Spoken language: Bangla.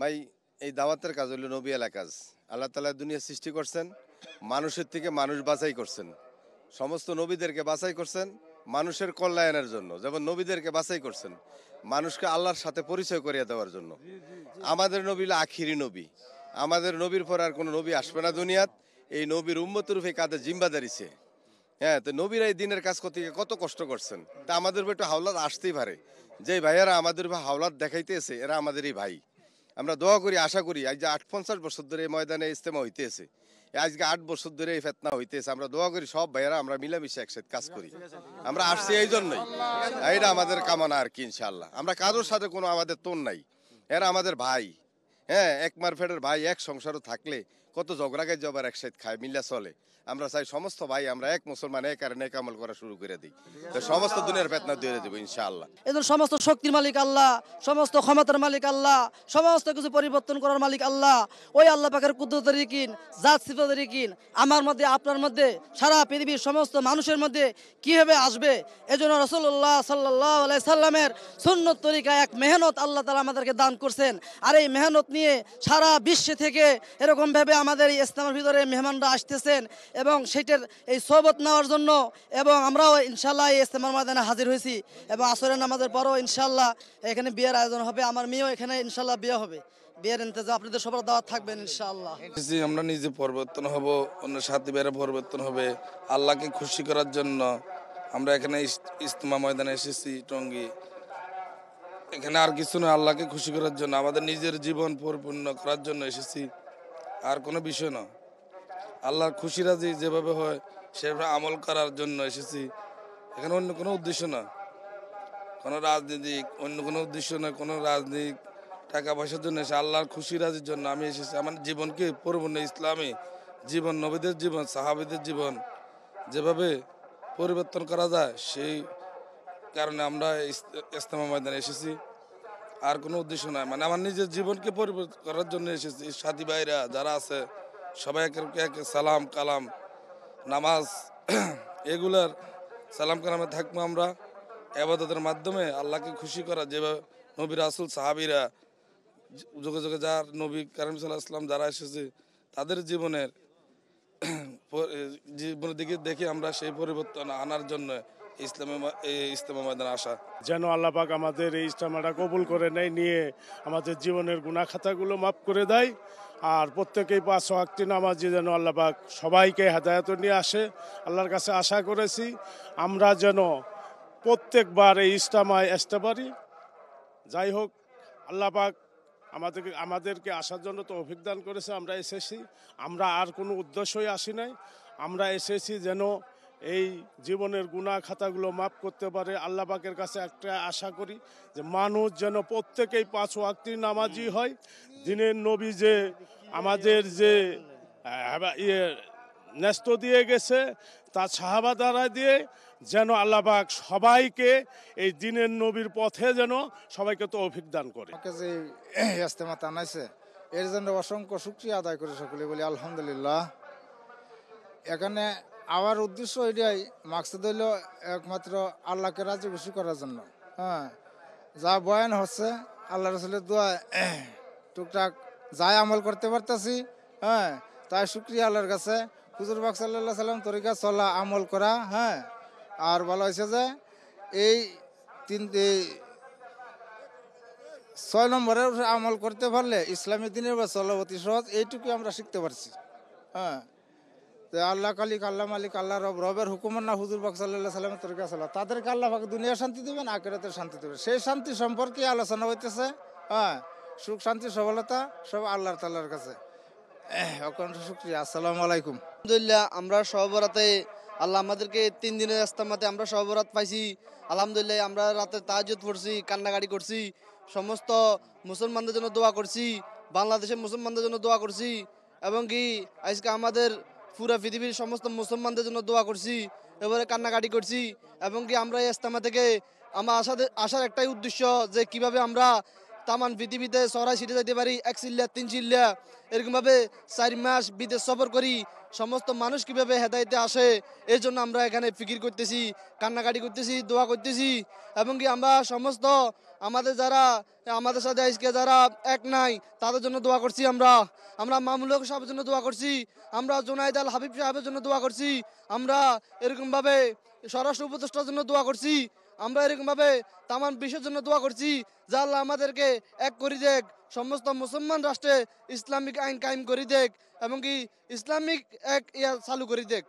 ভাই এই দাওয়াতের কাজ হলো নবী এলা কাজ। আল্লাহ তাআলা দুনিয়া সৃষ্টি করছেন, মানুষের থেকে মানুষ বাছাই করছেন, সমস্ত নবীদেরকে বাছাই করছেন মানুষের কল্যাণের জন্য। যেমন নবীদেরকে বাছাই করছেন মানুষকে আল্লাহর সাথে পরিচয় করিয়ে দেওয়ার জন্য। আমাদের নবী হলো আখিরি নবী, আমাদের নবীর পর আর কোনো নবী আসবে না দুনিয়াত। এই নবীর উম্মতের রূপে কাদের জিম্বাদারিছে। হ্যাঁ, তো নবীরা এই দিনের কাজ করতে গিয়ে কত কষ্ট করছেন, তা আমাদের উপর একটু হাওলাত আসতেই পারে। যে ভাইয়ারা আমাদের উপর হাওলাত দেখাইতেছে এরা আমাদেরই ভাই। আমরা দোয়া করি, আশা করি আজ যে 50 বছর ধরে এই ময়দানে ইজতেমা হইতেছে, আজকে 8 বছর ধরে এই ফেতনা হইতেছে, আমরা দোয়া করি সব ভাইয়ারা আমরা মিলামিশে একসাথে কাজ করি। আমরা আসছি এই জন্যই, এইটা আমাদের কামনা আর কি। ইনশাআল্লাহ আমরা কারোর সাথে কোনো আমাদের তোন নাই, এরা আমাদের ভাই। হ্যাঁ, এক মারফেটের ভাই, এক সংসারও থাকলে কত ঝগড়াকে জবার একসাথে খায়, মিল্লা চলে। আমরা চাই সমস্ত ভাই আমরা এক মুসলমান এক আর নেক আমল করা শুরু করে দিই, তো সমস্ত দুনিয়ার ফিতনা দূরে দেব ইনশাআল্লাহ। এজন্য সমস্ত শক্তির মালিক আল্লাহ, সমস্ত ক্ষমতার মালিক আল্লাহ, সমস্ত কিছু পরিবর্তন করার মালিক আল্লাহ। ওই আল্লাহ পাকের কুদরতের ইকিন, জাত সিফাতের ইকিন আমার মধ্যে, আপনার মধ্যে, সারা পৃথিবীর সমস্ত মানুষের মধ্যে কিভাবে আসবে। এজন্য রাসূলুল্লাহ সাল্লাল্লাহু আলাইহি সাল্লামের সুন্নত তরিকা এক মেহনত আল্লাহ তাআলা আমাদেরকে দান করছেন। আর এই মেহনত নিয়ে সারা বিশ্বে থেকে এরকমভাবে আমাদের এই ইসলামের ভিতরে মেহমানরা আসতেছেন এবং সেটার এই সোহবত নেওয়ার জন্য। এবং আমরাও ইনশাআল্লাহ এই ইজতেমার ময়দানে হাজির হয়েছি এবং আসরের নামাজের পরও ইনশাআল্লাহ এখানে বিয়ের আয়োজন হবে। আমার মেয়েও এখানে ইনশাআল্লাহ বিয়ে হবে, বিয়ের ইন্তজাম আপনাদের সবার দাওয়াত থাকবেন ইনশাআল্লাহ। আমরা নিজে পরিবর্তন হব, অন্য সাথী বেড়ে পরিবর্তন হবে আল্লাহকে খুশি করার জন্য। আমরা এখানে ইজতেমা ময়দানে এসেছি টঙ্গী, এখানে আর কিছু না, আল্লাহকে খুশি করার জন্য, আমাদের নিজের জীবন পরিপূর্ণ করার জন্য এসেছি, আর কোনো বিষয় না। আল্লাহর খুশি রাজি যেভাবে হয় সেভাবে আমল করার জন্য এসেছি। এখানে অন্য কোনো উদ্দেশ্য না, কোনো রাজনীতিক, অন্য কোনো উদ্দেশ্য না, কোনো রাজনীতিক টাকা পয়সার জন্য এসে আল্লাহর খুশি রাজির জন্য আমি এসেছি। আমার জীবনকে পরিপূর্ণ ইসলামী জীবন, নবীদের জীবন, সাহাবীদের জীবন যেভাবে পরিবর্তন করা যায় সেই কারণে আমরা ইজতেমা ময়দানে এসেছি, আর কোনো উদ্দেশ্য নাই। মানে আমার নিজের জীবনকে পরিবর্তন করার জন্য এসেছি। সাথী ভাইরা যারা আছে সবাই এক সালাম কালাম নামাজ এগুলার সালাম কালামে থাকবো। আমরা ইবাদতের মাধ্যমে আল্লাহকে খুশি করা, যেভাবে নবী রাসূল সাহাবীরা যুগে যুগে যার নবী কারীম সাল্লাল্লাহু আলাইহি ওয়াসাল্লাম যারা এসেছে তাদের জীবনের দিকে দেখে আমরা সেই পরিবর্তন আনার জন্য ইজতেমা ময়দানে আসা। যেন আল্লাহ পাক আমাদের এই ইজতেমাটা কবুল করে নেয়, নিয়ে আমাদের জীবনের গুনাহ খাতাগুলো মাফ করে দেয়। আর প্রত্যেকেই 5 ওয়াক্ত নামাজি যেন আল্লাহ পাক সবাইকে হেদায়েত নিয়ে আসে, আল্লাহর কাছে আশা করেছি। আমরা যেন প্রত্যেকবার এই ইজতেমায় আসতে পারি। যাই হোক, আল্লাহ পাক আমাদেরকে আসার জন্য তো অভিজ্ঞান করেছে, আমরা এসেছি। আমরা আর কোনো উদ্দেশ্যই আসি নাই, আমরা এসেছি যেন এই জীবনের গুনাহ খাতাগুলো মাফ করতে পারে। আল্লাহ পাকের কাছে একটা আশা করি যে মানুষ যেন প্রত্যেকেই 5 ওয়াক্ত নামাজি হয়। দিনের নবী যে আমাদের যে ন্যস্ত দিয়ে গেছে তা সাহাবা দ্বারা দিয়ে যেন আল্লাহ পাক সবাইকে এই দিনের নবীর পথে যেন সবাইকে তৌফিক দান করে। যে ইজতেমাতে আনাইছে এর জন্য অসংখ্য শুকরিয়া আদায় করে সকলে বলি আলহামদুলিল্লাহ। এখানে আমার উদ্দেশ্য এটাই, মাকসুদ হইল একমাত্র আল্লাহকে রাজি খুশি করার জন্য। হ্যাঁ, যা বয়ান হচ্ছে আল্লাহ রাসূলের দোয়া টুকটাক যাই আমল করতে পারতেছি, হ্যাঁ তাই শুকরিয়া আল্লাহর কাছে। হুজুর পাক সাল্লাল্লাহু আলাইহি সাল্লাম তরিকা চলা আমল করা। হ্যাঁ, আর বলা হয়েছে যে এই 6 নম্বরের আমল করতে পারলে ইসলামী দিনের বা চলা অতি সহজ, এইটুকু আমরা শিখতে পারছি। হ্যাঁ, আল্লাহ কালিক, আল্লাহ মালিক, আল্লাহ রব, রবের হুকুমান না হুজুর পাক সাল্লাল্লাহু আলাইহি সাল্লামের তরিকা চলা, তাদেরকে আল্লাহ পাক দুনিয়া শান্তি দিবেন, আখিরাতের শান্তি দিবেন। সেই শান্তি সম্পর্কে আলোচনা হইতেছে। হ্যাঁ, সুখ শান্তি সফলতা সব আল্লাহ তাআলার কাছে। অকণ্ঠ শুকরিয়া। আসসালামু আলাইকুম। আলহামদুলিল্লাহ, আমরা সহবরাতে আল্লাহ আমাদেরকে 3 দিনের ইজতেমাতে আমরা সহবরাত পাইছি। আলহামদুলিল্লাহ, আমরা রাতে তাহাজ্জুদ পড়ছি, কান্নাকাটি করছি, সমস্ত মুসলমানদের জন্য দোয়া করছি, বাংলাদেশের মুসলমানদের জন্য দোয়া করছি, এবং কি আজকে আমাদের পুরো পৃথিবীর সমস্ত মুসলমানদের জন্য দোয়া করছি, এবারে কান্নাকাটি করছি। এবং কি আমরা এই ইজতেমা থেকে আমার আসার একটাই উদ্দেশ্য যে কিভাবে আমরা তামান পৃথিবীতে সরাই ছিটে যেতে পারি, 1 চিল্লা 3 চিল্লা এরকমভাবে 4 মাস বিদেশ সফর করি সমস্ত মানুষ কিভাবে হেদায়েতে আসে এর জন্য আমরা এখানে ফিকির করতেছি, কান্নাকাটি করতেছি, দোয়া করতেছি। এবং কি আমরা সমস্ত আমাদের সাথে আজকে যারা এক নাই তাদের জন্য দোয়া করছি। আমরা মামুল হক সাহেবের জন্য দোয়া করছি, আমরা জুনাইদ আল হাবিব সাহেবের জন্য দোয়া করছি, আমরা এরকমভাবে স্বরাষ্ট্র উপদেষ্টার জন্য দোয়া করছি, আমরা এরকমভাবে তামাম বিশ্বের জন্য দোয়া করছি যে আল্লাহ আমাদেরকে এক করে দেখ, সমস্ত মুসলমান রাষ্ট্রে ইসলামিক আইন কায়েম করে দেখ এবং কি ইসলামিক এক চালু করে দেখ।